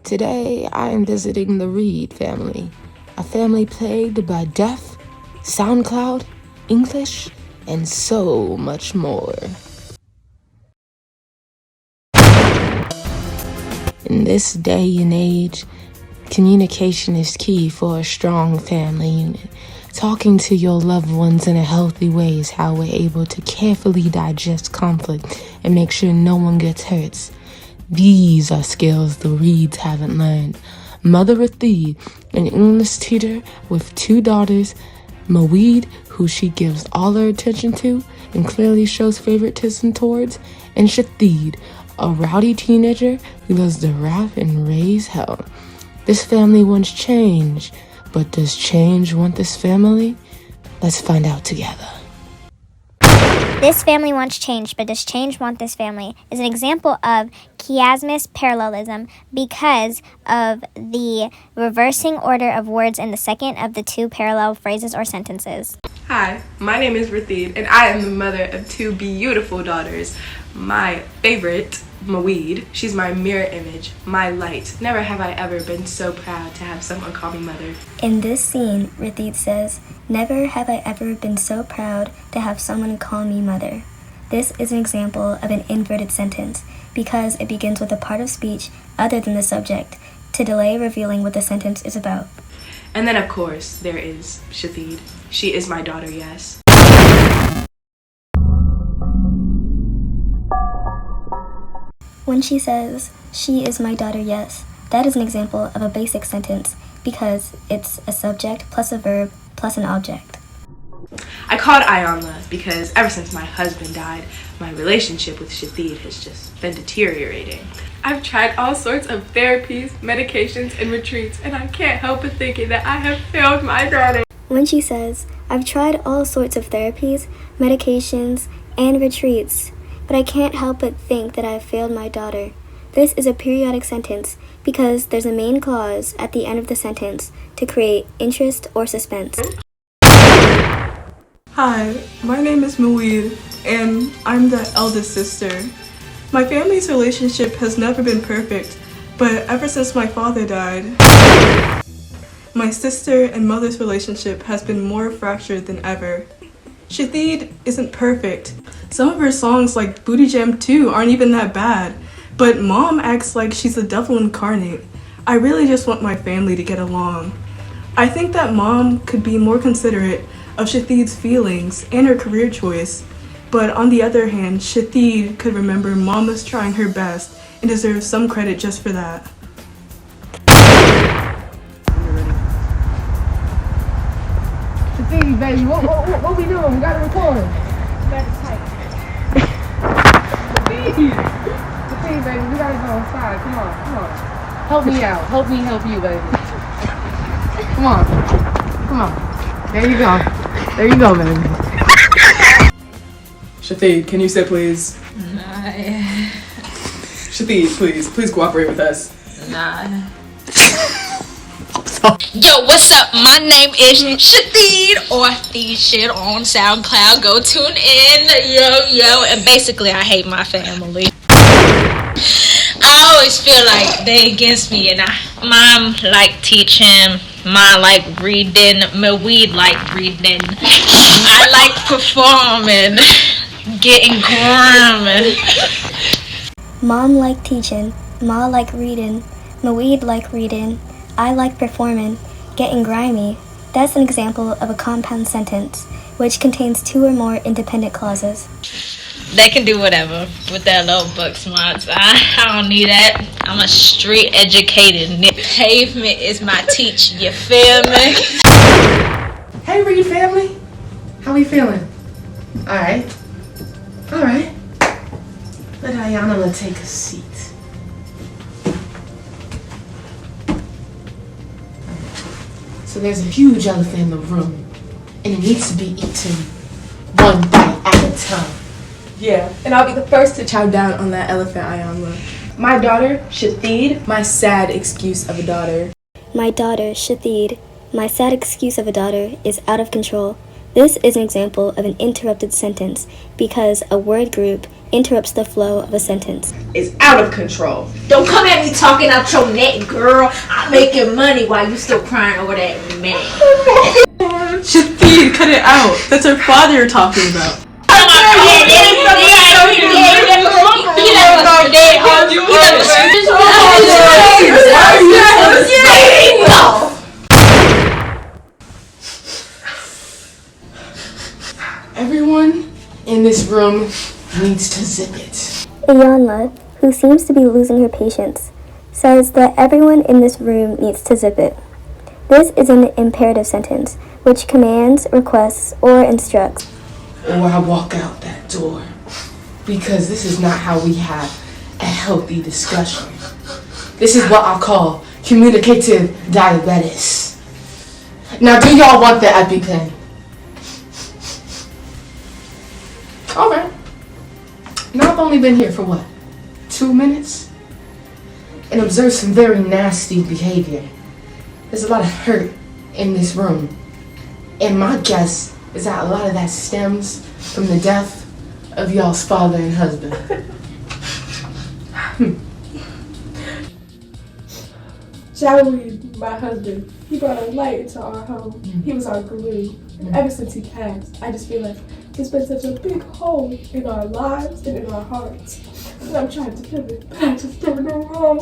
Today, I am visiting the Reed family, a family plagued by death, SoundCloud, English, and so much more. In this day and age, communication is key for a strong family unit. Talking to your loved ones in a healthy way is how we're able to carefully digest conflict and make sure no one gets hurt. These are skills the Reeds haven't learned. Mother Reed, an English teacher with 2 daughters, Maweed, who she gives all her attention to and clearly shows favoritism towards, and Shatheed, a rowdy teenager who loves to rap and raise hell. This family wants change, but does change want this family? Let's find out together. This family wants change, but does change want this family is an example of chiasmus parallelism because of the reversing order of words in the second of the 2 parallel phrases or sentences. Hi, my name is Rathid, and I am the mother of 2 beautiful daughters. My favorite, Maweed, she's my mirror image, my light. Never have I ever been so proud to have someone call me mother. In this scene, Rathid says, "Never have I ever been so proud to have someone call me mother." This is an example of an inverted sentence because it begins with a part of speech other than the subject to delay revealing what the sentence is about. And then of course, there is Shatheed. She is my daughter, yes. When she says, "She is my daughter, yes," that is an example of a basic sentence because it's a subject plus a verb plus an object. I called IYANLA because ever since my husband died, my relationship with Shatheed has just been deteriorating. I've tried all sorts of therapies, medications, and retreats, and I can't help but thinking that I have failed my daughter. When she says, "I've tried all sorts of therapies, medications, and retreats, but I can't help but think that I've failed my daughter," this is a periodic sentence because there's a main clause at the end of the sentence to create interest or suspense. Hi, my name is Maweed, and I'm the eldest sister. My family's relationship has never been perfect, but ever since my father died, my sister and mother's relationship has been more fractured than ever. Shatheed isn't perfect. Some of her songs like Booty Jam 2 aren't even that bad, but Mom acts like she's the devil incarnate. I really just want my family to get along. I think that Mom could be more considerate of Shatheed's feelings and her career choice, but on the other hand, Shatheed could remember Mom was trying her best and deserves some credit just for that. Shatheed, baby, what we doing? We gotta record. Shatheed, baby, we gotta go inside. Come on. Help me out. Help me help you, baby. Come on. There you go, baby. Shatheed, can you sit please? Nah. Shatheed, please cooperate with us. Nah. Yo, what's up? My name is Shatheed, or These Shit on SoundCloud. Go tune in. Yo. And basically, I hate my family. I always feel like they against me, and Mom like teaching, Ma like reading, Maweed like reading. I like performing, getting grimy. Mom like teaching, Ma like reading, Maweed like reading, I like performing, getting grimy. That's an example of a compound sentence, which contains 2 or more independent clauses. They can do whatever with their little book smarts. I don't need that. I'm a street educated. Pavement is my teacher, you feel me? Hey, Reed family. How we feeling? Alright. Let IYANLA take a seat. So there's a huge elephant in the room, and it needs to be eaten one bite at a time. Yeah, and I'll be the first to chow down on that elephant, IYANLA. My daughter, Shatheed, my sad excuse of a daughter. My daughter, Shatheed, my sad excuse of a daughter, is out of control. This is an example of an interrupted sentence because a word group interrupts the flow of a sentence. Is out of control. Don't come at me talking out your neck, girl. I'm making money while you still crying over that man. Shafid, cut it out. That's our father you're talking about. Everyone in this room needs to zip it. IYANLA, who seems to be losing her patience, says that everyone in this room needs to zip it. This is an imperative sentence, which commands, requests, or instructs. Or I walk out that door. Because this is not how we have a healthy discussion. This is what I call communicative diabetes. Now, do y'all want the EpiPen? Alright. Now I've only been here for what? 2 minutes? And observed some very nasty behavior. There's a lot of hurt in this room. And my guess is that a lot of that stems from the death of y'all's father and husband. Shadowed my husband. He brought a light into our home. He was our glue. And ever since he passed, I just feel like it's been such a big hole in our lives and in our hearts. And I'm trying to fill it, but I just don't know how.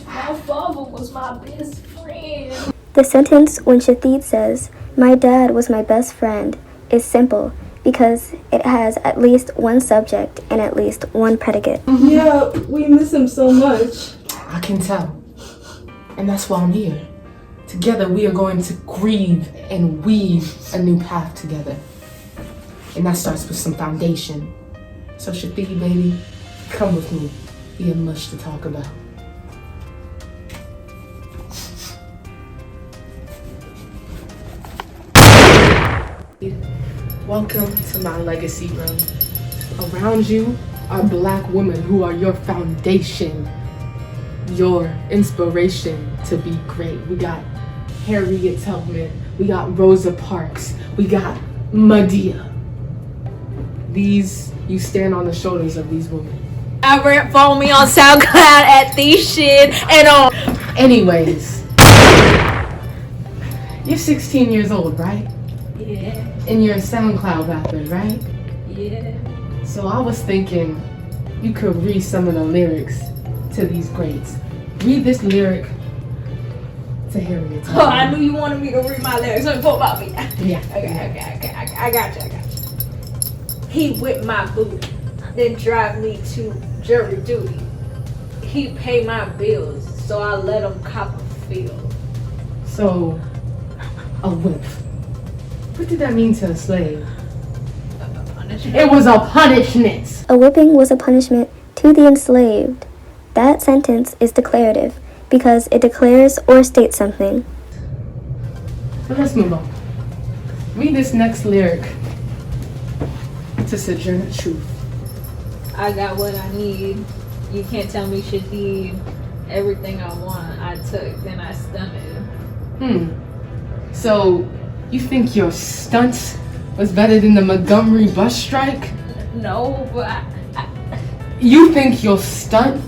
My father was my best friend. The sentence when Shafid says, "My dad was my best friend," is simple because it has at least one subject and at least one predicate. Yeah, we miss him so much. I can tell. And that's why I'm here. Together we are going to grieve and weave a new path together. And that starts with some foundation. So Shafid, baby, come with me. We have much to talk about. Welcome to my legacy room. Around you are black women who are your foundation, your inspiration to be great. We got Harriet Tubman, we got Rosa Parks, we got Medea. You stand on the shoulders of these women. Follow me on SoundCloud at these shit and on. Anyways, you're 16 years old, right? Yeah, And you're a SoundCloud rapper, right? yeah. So I was thinking you could read some of the lyrics to these greats. Read this lyric to Harriet Tubman. Oh, I knew you wanted me to read my lyrics. Let me pull about me. Yeah. Okay. I got you. He whipped my booty, then drive me to jury duty. He paid my bills, so I let him cop a field. So, a whip. What did that mean to a slave? It was a punishment. A whipping was a punishment to the enslaved. That sentence is declarative because it declares or states something. But let's move on. Read this next lyric to Sojourner Truth. I got what I need. You can't tell me shit. Everything I want, I took, then I stunted. So, you think your stunt was better than the Montgomery bus strike? No, but You think your stunt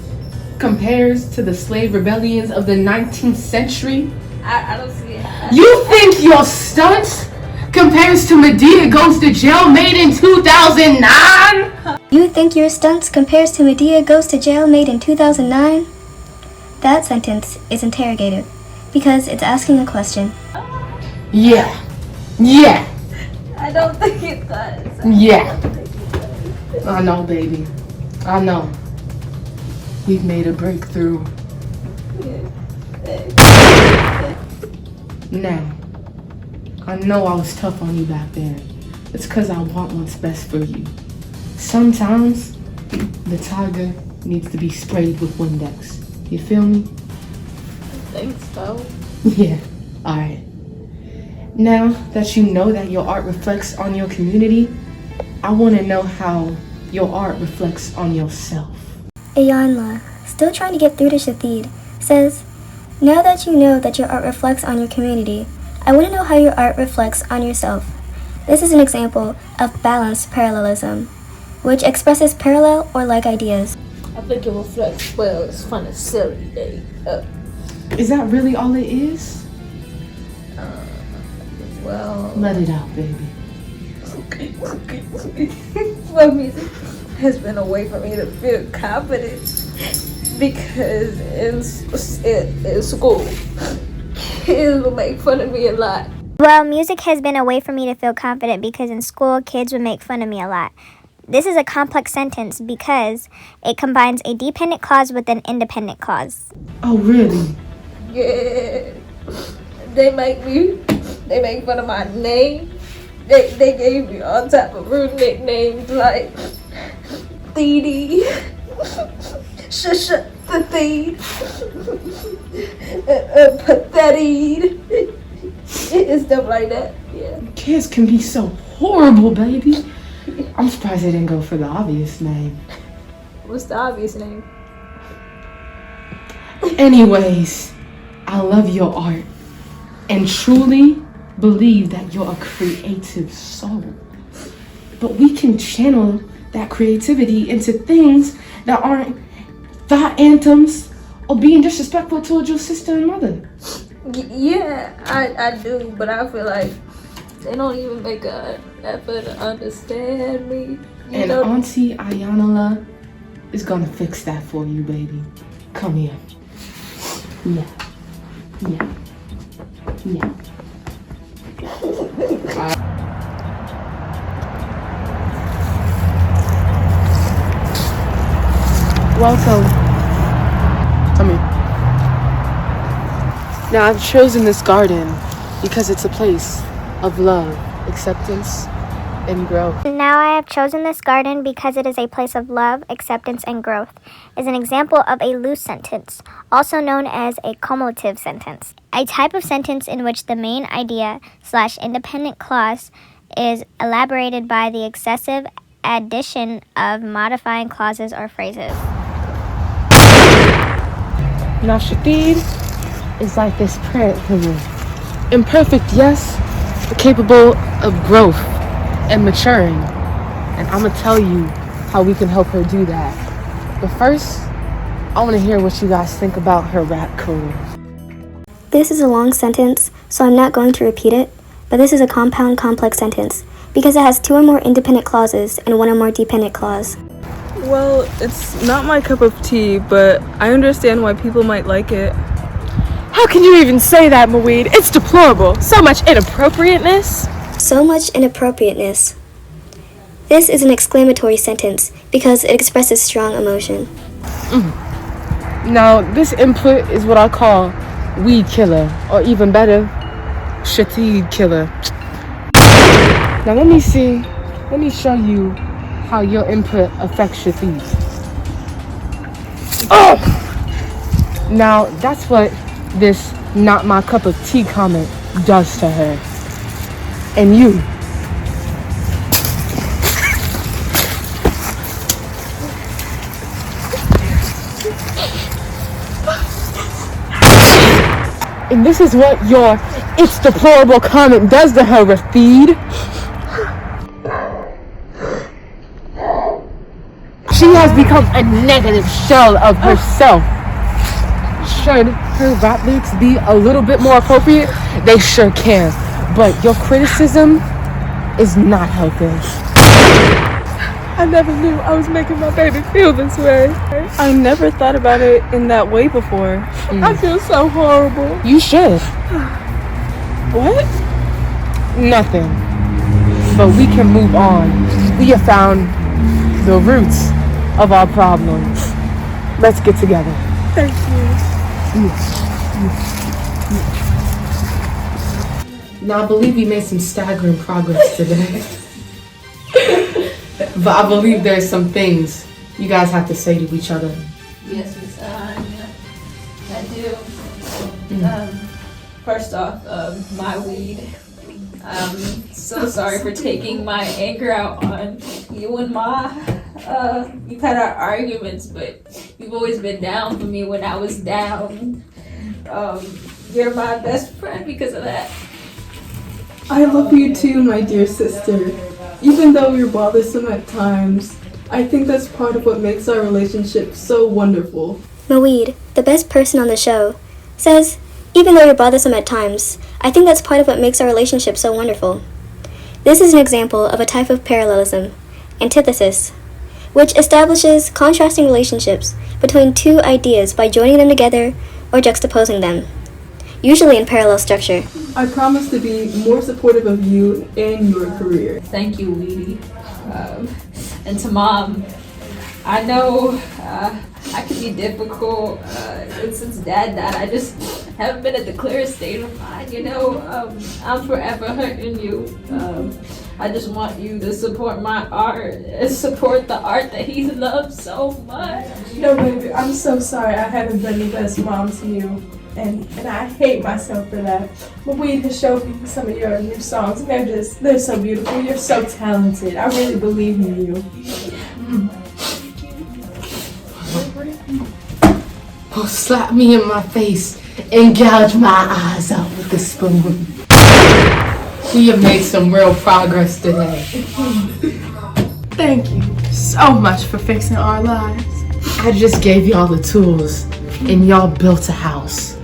compares to the slave rebellions of the 19th century? I don't see it. You think your stunt compares to Medea Goes to Jail made in 2009? You think your stunts compares to Medea Goes to Jail made in 2009? That sentence is interrogative because it's asking a question. Yeah. I don't think it does. Yeah. I know, baby. I know. We've made a breakthrough. Now, I know I was tough on you back then. It's because I want what's best for you. Sometimes, the tiger needs to be sprayed with Windex. You feel me? I think so. Yeah. Alright. Now that you know that your art reflects on your community, I want to know how your art reflects on yourself. IYANLA, still trying to get through to Shafid, says, now that you know that your art reflects on your community, I want to know how your art reflects on yourself. This is an example of balanced parallelism, which expresses parallel or like ideas. I think it reflects well. It's fun and silly day. Is that really all it is? Well, Let it out, baby. okay. Well, music has been a way for me to feel confident because in school, kids will make fun of me a lot. Well, music has been a way for me to feel confident because in school, kids would make fun of me a lot. This is a complex sentence because it combines a dependent clause with an independent clause. Oh, really? Yeah, they make fun of my name. They gave me all type of rude nicknames like Dee Shush the Thief, Pathetic, and stuff like that. Yeah. Kids can be so horrible, baby. I'm surprised they didn't go for the obvious name. What's the obvious name? Anyways, I love your art and truly believe that you're a creative soul. But we can channel that creativity into things that aren't thought anthems or being disrespectful towards your sister and mother. Yeah, I do, but I feel like they don't even make an effort to understand me. And Auntie IYANLA is gonna fix that for you, baby. Come here. Yeah. Welcome. Come here. Now I've chosen this garden because it's a place of love, acceptance, and growth. Now I have chosen this garden because it is a place of love, acceptance, and growth. Is an example of a loose sentence, also known as a cumulative sentence, a type of sentence in which the main idea / independent clause is elaborated by the excessive addition of modifying clauses or phrases. Now Shadid is like this parent figure. Imperfect, yes, but capable of growth and maturing. And I'm gonna tell you how we can help her do that. But first, I wanna hear what you guys think about her rap career. This is a long sentence, so I'm not going to repeat it, but this is a compound complex sentence because it has 2 or more independent clauses and 1 or more dependent clause. Well, it's not my cup of tea, but I understand why people might like it. How can you even say that, Maweed? It's deplorable. So much inappropriateness. So much inappropriateness. This is an exclamatory sentence because it expresses strong emotion. Now, this input is what I call weed killer, or even better, Shadid killer. Now let me show you how your input affects Shadid. Oh! Now, that's what this not my cup of tea comment does to her. And you. And this is what your it's deplorable comment does to her, Rafid. She has become a negative shell of herself. Should her rap lyrics be a little bit more appropriate? They sure can. But your criticism is not helping. I never knew I was making my baby feel this way. I never thought about it in that way before. I feel so horrible. You should. What? Nothing. But we can move on. We have found the roots of our problems. Let's get together. Thank you. Now, I believe we made some staggering progress today. But I believe there's some things you guys have to say to each other. Yes, Miss Anya. I do. First off, my weed. I'm so sorry for taking my anger out on you and Ma. We've had our arguments, but you've always been down for me when I was down. You're my best friend because of that. I love you too, my dear sister. Even though you're bothersome at times, I think that's part of what makes our relationship so wonderful. Maweed, the best person on the show, says, even though you're bothersome at times, I think that's part of what makes our relationship so wonderful. This is an example of a type of parallelism, antithesis, which establishes contrasting relationships between two ideas by joining them together or juxtaposing them, usually in parallel structure. I promise to be more supportive of you and your career. Thank you, Weedy. And to Mom, I know I can be difficult, and since Dad died, I just haven't been at the clearest state of mind, I'm forever hurting you. I just want you to support my art and support the art that he loves so much. No, baby, I'm so sorry I haven't been the best mom to you. And I hate myself for that. But Weed has showed me some of your new songs, and they're so beautiful. You're so talented. I really believe in you. Oh, slap me in my face and gouge my eyes out with a spoon. We have made some real progress today. Thank you so much for fixing our lives. I just gave y'all the tools and y'all built a house.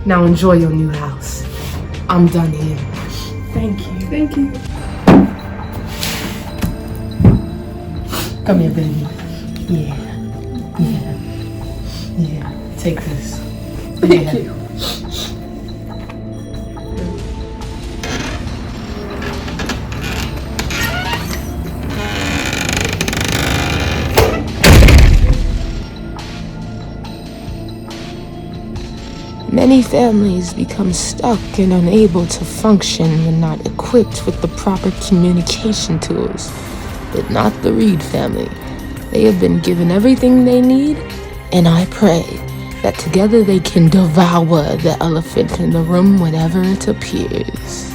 Now enjoy your new house. I'm done here. Thank you. Thank you. Come here, baby. Yeah. Take this. Thank you. Many families become stuck and unable to function when not equipped with the proper communication tools. But not the Reed family. They have been given everything they need, and I pray that together they can devour the elephant in the room whenever it appears.